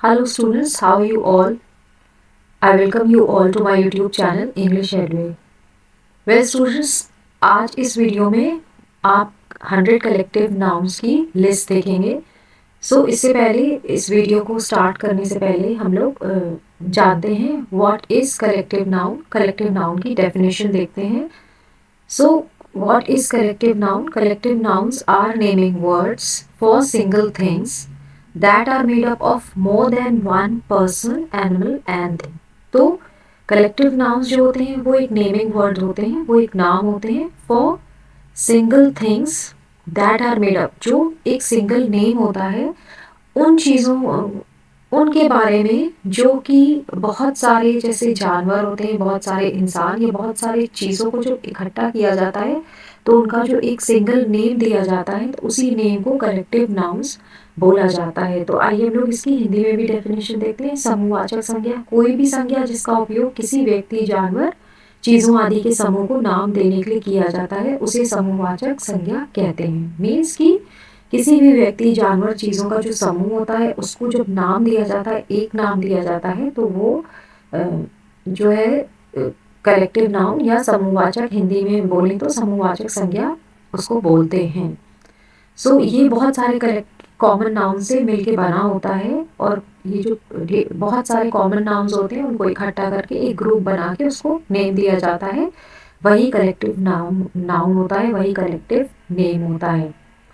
Hello students, how are you all? I welcome you all to my YouTube channel English Headway. Well students, आज इस video में आप 100 collective nouns की list देखेंगे। इससे पहले इस वीडियो को स्टार्ट करने से पहले हम लोग जानते हैं what is collective noun. Collective noun की डेफिनेशन देखते हैं। What is collective noun? Collective nouns are naming words for single things that are made up of more than one person, animal and thing। तो collective nouns जो होते हैं वो एक naming word होते हैं, वो एक नाम होते हैं for single things that are made up, जो एक सिंगल नेम होता है उन चीज़ों उनके बारे में जो कि बहुत सारे जैसे जानवर होते हैं, बहुत सारे इंसान या बहुत सारे चीज़ों को जो इकट्ठा किया जाता है तो उनका जो एक सिंगल नेम दिया जाता है तो उसी नेम को कलेक्टिव नाउन्स बोला जाता है। तो आइए हम लोग इसकी हिंदी में भी डेफिनेशन देखते हैं। समूहवाचक संज्ञा कोई भी संज्ञा जिसका उपयोग किसी व्यक्ति, जानवर, चीज़ों आदि के समूह को नाम देने के लिए किया जाता है उसे समूहवाचक संज्ञा कहते हैं। मीन्स कि किसी भी व्यक्ति, जानवर, चीज़ों का जो समूह होता है उसको जब नाम दिया जाता है, एक नाम दिया जाता है तो वो जो है कलेक्टिव नाउन या समूहवाचक, हिंदी में बोलें तो समूहवाचक संज्ञा उसको बोलते हैं। ये बहुत सारे कॉमन नाउन से मिलके बना होता है और ये जो बहुत सारे कॉमन नाउन्स होते हैं उनको इकट्ठा करके एक ग्रुप बना के उसको नेम दिया जाता है, वही कलेक्टिव नाउन होता है, वही कलेक्टिव नेम होता है।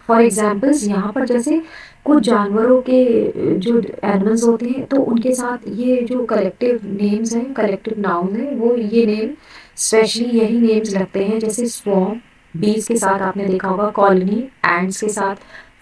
फॉर एग्जाम्पल्स यहाँ पर जैसे कुछ जानवरों के जो एनिमल्स होते हैं तो उनके साथ ये जो कलेक्टिव नेम्स हैं, कलेक्टिव नाउन है, वो ये नेम स्पेशली यही नेम्स लगते हैं। जैसे स्वॉर्म बीज के साथ आपने देखा होगा, कॉलोनी एंड्स के साथ,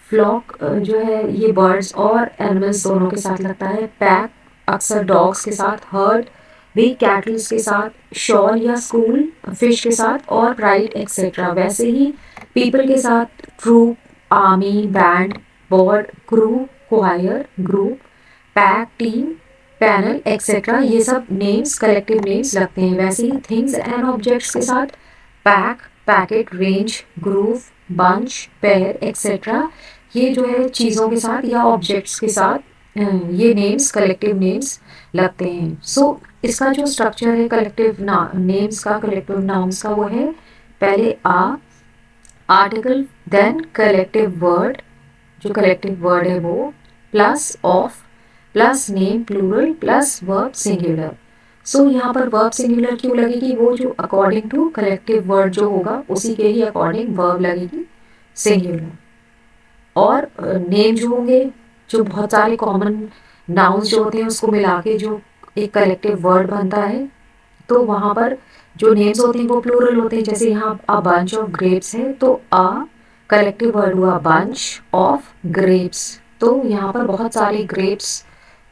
फ्लॉक जो है ये बर्ड्स और एनिमल्स दोनों के साथ लगता है, पैक अक्सर डॉग्स के साथ, हर्ड भी कैटल्स के साथ, शॉल या स्कूल फिश के साथ और प्राइड एक्सेट्रा। वैसे ही पीपल के साथ troop, army, band, board, crew, choir, group, pack, team, panel etcetera, ये सब नेम्स कलेक्टिव नेम्स लगते हैं। वैसे ही थिंग्स एंड ऑब्जेक्ट्स के साथ pack, packet, range, groove, bunch, pair etcetera, ये जो है चीज़ों के साथ या ऑब्जेक्ट्स के साथ ये नेम्स कलेक्टिव नेम्स लगते हैं। इसका जो स्ट्रक्चर है कलेक्टिव नेम्स का, कलेक्टिव नाउन्स का, वो है पहले आर्टिकल, देन कलेक्टिव वर्ड, जो कलेक्टिव वर्ड है वो, plus of, plus name plural, plus verb singular. यहाँ पर वर्ब सिंगुलर क्यों लगेगी? वो जो अकॉर्डिंग टू कलेक्टिव वर्ड जो होगा उसी के ही अकॉर्डिंग वर्ब लगेगी सिंगुलर। और नेम जो होंगे, जो बहुत सारे कॉमन नाउन्स जो होते हैं उसको मिला के जो एक कलेक्टिव वर्ड बनता है तो वहाँ पर जो नेम्स होते हैं वो प्लूरल होते हैं। जैसे यहाँ अ बंच ऑफ ग्रेप्स है तो अ कलेक्टिव वर्ड हुआ बंच ऑफ ग्रेप्स। तो यहाँ पर बहुत सारे ग्रेप्स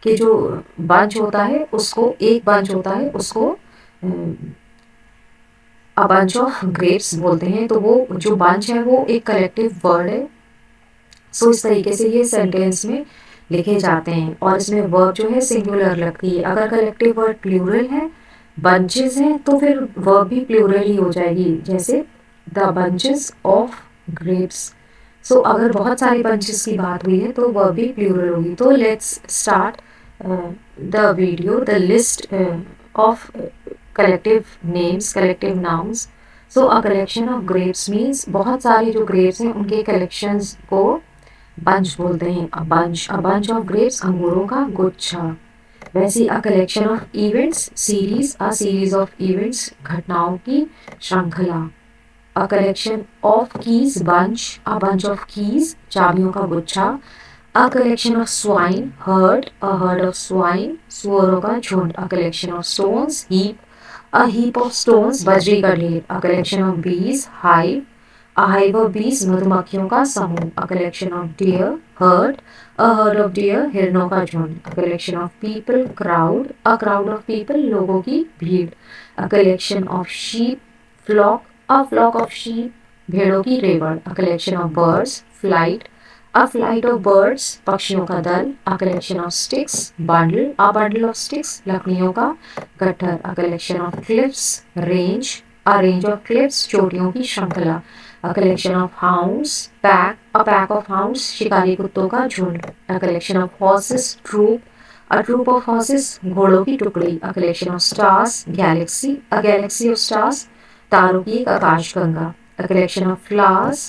के जो बंच होता है उसको, एक बंच होता है उसको अ बंच ऑफ ग्रेप्स बोलते हैं। तो वो जो बंच है वो एक कलेक्टिव वर्ड है। इस तरीके से ये सेंटेंस में लिखे जाते हैं और इसमें वर्ब जो है सिंगुलर लगती है। अगर कलेक्टिव वर्ड प्लूरल है, बंचेस हैं, तो फिर वर्ब भी प्लूरल ही हो जाएगी, जैसे द बंचेस ऑफ ग्रेप्स। अगर बहुत सारे बंचेस की बात हुई है तो वर्ब भी प्लूरल होगी। तो let's start the video, the list of collective names, collective nouns. A collection of grapes means बहुत सारे जो ग्रेप्स हैं उनके कलेक्शंस को बंच बोलते हैं। अ बंच ऑफ ग्रेप्स अंगूरों का गुच्छा। वैसे a collection of events series, a series of events घटनाओं की श्रृंखला। A collection of keys bunch, a bunch of keys चाबियों का गुच्छा। A collection of swine herd, a herd of swine सुअरों का झुंड। A collection of stones heap, a heap of stones बजरी का ढेर। A collection of bees hive, a hive of bees मधुमक्खियों का समूह। A collection of deer herd, a herd of deer हिरणों का झुंड। A collection of people crowd, a crowd of people लोगों की भीड़। A collection of sheep flock, a flock of sheep भेड़ों की रेवड़। A collection of birds flight, a flight of birds पक्षियों का दल। A collection of sticks bundle, a bundle of sticks लकड़ियों का गट्ठर। A collection of cliffs range, a range of cliffs चोटियों की श्रृंखला। A collection of hounds pack, a pack of hounds शिकारी कुत्तों का झुंड। A collection of horses troop, A troop of horses, घोड़ों की टुकड़ी. A collection of stars, galaxy. A galaxy of stars, तारों की एक आकाशगंगा. A collection of flowers,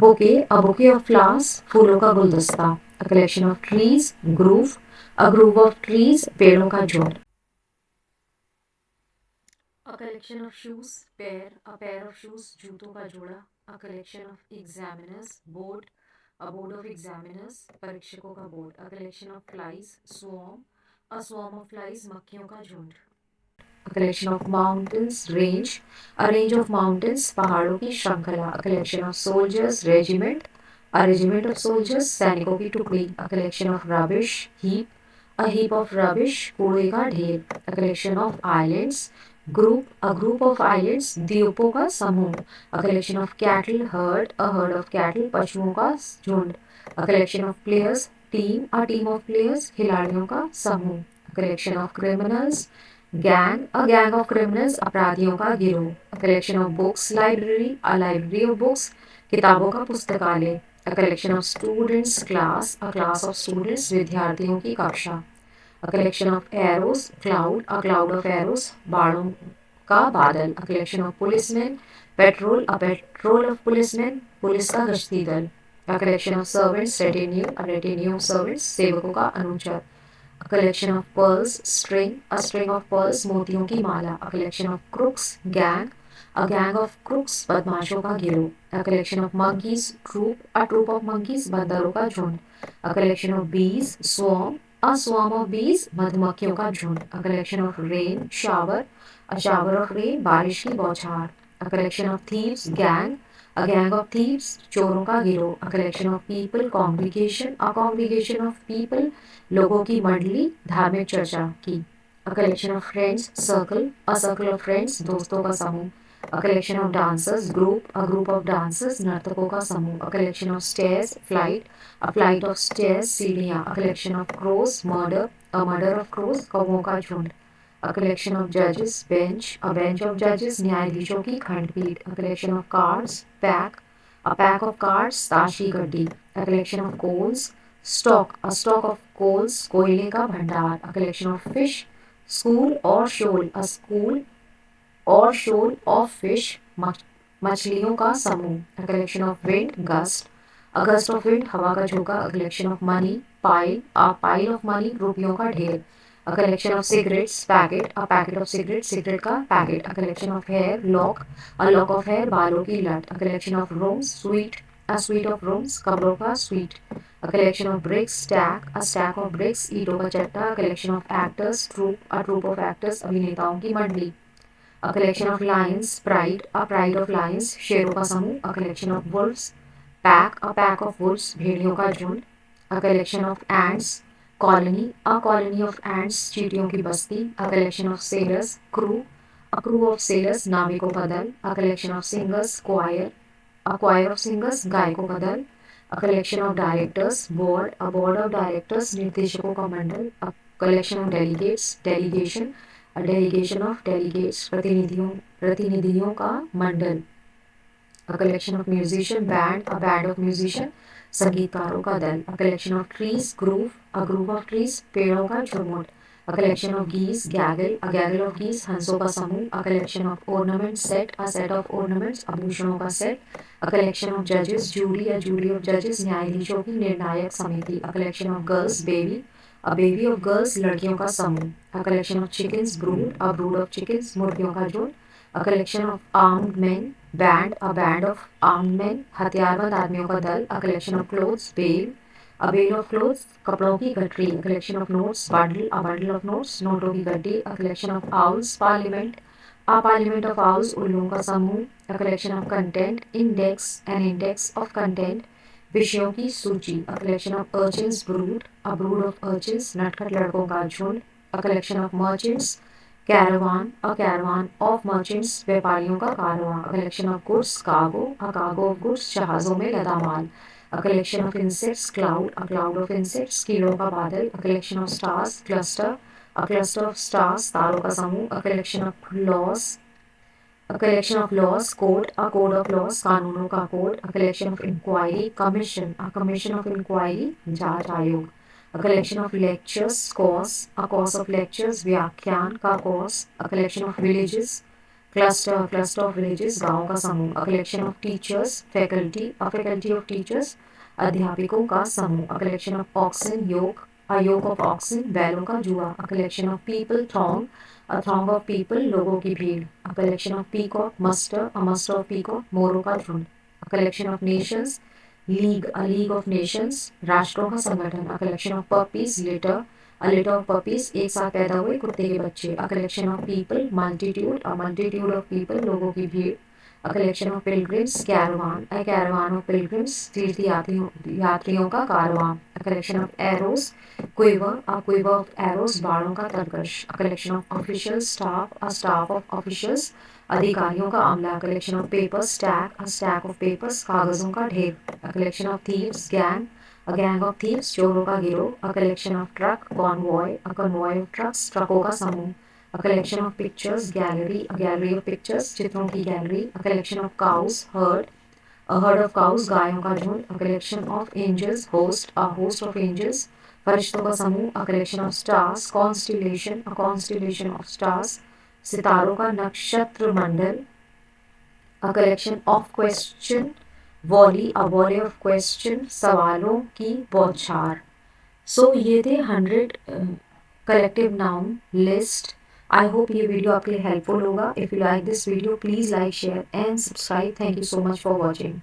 bouquet. A bouquet of flowers, फूलों का गुलदस्ता. A collection of trees, grove. A grove of trees, पेड़ों का झुंड. A collection of shoes, pair. A pair of shoes, जूतों का जोड़ा. A collection of examiners, board. A board of examiners, परीक्षकों का board. A collection of flies, swarm. A swarm of flies, मक्खियों का झुंड. A collection of mountains, range. A range of mountains, पहाड़ों की श्रृंखला. A collection of soldiers, regiment. A regiment of soldiers, सैनिकों की टुकड़ी. A collection of rubbish, heap. A heap of rubbish, कूड़े का ढेर. A collection of islands, group. A group of islands, द्वीपों का समूह. A collection of cattle, herd. A herd of cattle, पशुओं का झुंड. A collection of players, team. A team of players, खिलाड़ियों का समूह. A collection of criminals, gang. A gang of criminals, अपराधियों का गिरोह. A collection of books, library. A library of books, किताबों का पुस्तकालय. A collection of students, class. A class of students, विद्यार्थियों की कक्षा. A collection of arrows, cloud. A cloud of arrows, बाणों का बादल. A collection of policemen, patrol. A patrol of policemen, police का गश्ती दल. A collection of servants, retinue. A retinue of servants, सेवकों का अनुचर. A collection of pearls, string. A string of pearls, मोतियों की माला. A collection of crooks, gang. A gang of crooks, बदमाशों का गिरोह. A collection of monkeys, troop. A troop of monkeys, बंदरों का झुंड. A collection of bees, swarm. A swarm of bees, मधुमक्खियों का झुंड. A collection of rain, shower. A shower of rain, बारिश की बौछार. A collection of thieves, gang. A gang of thieves, चोरों का गिरोह. A collection of people, congregation. A congregation of people, लोगों की मंडली, धार्मिक चर्चा की. A collection of friends, circle. A circle of friends, दोस्तों का समूह. A collection of dancers, group. A group of dancers, नर्तकों का समूह. A collection of stairs, flight. A flight of stairs, सीढ़ियाँ. A collection of crows, murder. A murder of crows, कौवों का झुंड. A collection of judges, bench. A bench of judges, न्यायाधीशों की खंडपीठ. A collection of cards, pack. A pack of cards, ताश की गड्डी. A collection of coals, stock. A stock of coals, कोयले का भंडार. A collection of fish, school or shoal. A school or shoal of fish, मछलियों का समूह. A collection of wind, gust. A gust of wind, हवा का झोंका. A collection of money, pile. A pile of money, रुपयों का ढेर. A collection of cigarettes, packet. A packet of cigarettes, cigarette का packet. A collection of hair, lock. A lock of hair, बालों की लट. A collection of rooms, suite. A suite of rooms, कमरों का suite. A collection of bricks, stack. A stack of bricks, ईंटों का चट्टा. A collection of actors, troupe. A troupe of actors, अभिनेताओं की मंडली. A collection of lions, pride. A pride of lions, शेरों का समूह. A collection of wolves, pack. A pack of wolves, भेड़ियों का झुंड. A collection of ants, colony. A colony of ants, चींटियों की बस्ती. A collection of sailors, crew. A crew of sailors, नाविकों का दल. A collection of singers, choir. A choir of singers, गायकों का दल. A collection of directors, board. A board of directors, निर्देशकों का मंडल. A collection of delegates, delegation. A delegation of delegates, प्रतिनिधियों का मंडल. A collection of musician, band. A band of musician, संगीतकारों का दल. A collection of trees, grove. A grove of trees, पेड़ों का झुंड. A collection of geese, gaggle. A gaggle of geese, हंसों का समूह. A collection of ornaments, set. A set of ornaments, आभूषणों का set. A collection of judges, jury. A jury of judges, न्यायाधीशों की निर्णायक समिति. A collection of girls, baby. A baby of girls, लड़कियों का समूह. A collection of chickens, brood. A brood of chickens, मुर्गियों का झुंड. A collection of armed men, band. A band of armed men, हथियारबंद आदमियों का दल. A collection of clothes, bale. A bale of clothes, कपड़ों की गठरी. A collection of notes, bundle. A bundle of notes, नोटों की गड्डी. A collection of owls, parliament. A parliament of owls, उल्लुओं का समूह. A collection of content, index. An index of content, विषयों की सूची. A collection of urchins, brood. A brood of urchins, नटखट लड़कों का झुंड. A collection of merchants, caravan. A caravan of merchants, व्यापारियों का कारवां. A collection of goods, cargo. A cargo of goods, जहाजों में लदा माल. A collection of insects, cloud. A cloud of insects, कीड़ों का बादल. A collection of stars, cluster. A cluster of stars, तारों का समूह. A collection of laws. A collection of laws, code. A code of laws, कानूनों का code. A collection of inquiry, commission. A commission of inquiry, जांच आयोग. a collection of lectures, course, a course of lectures, व्याख्यान का course, a collection of villages, cluster of villages, गाँव का समूह, a collection of teachers, faculty, a faculty of teachers, अध्यापकों का समूह, a collection of oxen, yoke, a yoke of oxen, बैलों का जुआ, a collection of people, a throng of people, लोगों की भीड़, a collection of peacock, a muster of peacock, मोरों का झुंड, a collection of nations, a league of nations, राष्ट्रों का संगठन, a collection of puppies, a litter of puppies, एक साथ पैदा हुए कुत्ते के बच्चे, a collection of people, a multitude of people, लोगों की भीड़, a collection of pilgrims, a caravan of pilgrims, तीर्थ यात्रियों का कारवां, a collection of arrows, a quiver of arrows, बाणों का तरकश, a collection of official staff, a staff of officials, अधिकारियों का अमला, a collection of papers, a stack of papers, कागजों का ढेर, a collection of thieves, a gang of thieves, चोरों का गिरोह, a collection of truck, a convoy of trucks, ट्रकों का समूह, a collection of pictures, a gallery of pictures, चित्रों की gallery, a collection of cows, a herd of cows, गायों का झुंड, a collection of angels, a host of angels, फरिश्तों का समूह, a collection of stars, a constellation of stars, सितारों का नक्षत्र मंडल, a collection of a volley of question, सवालों की बौछार. So ये थे 100 collective noun list. I hope ये वीडियो आपके लिए हेल्पफुल होगा. If you like this video, please like, share and subscribe. Thank you so much for watching.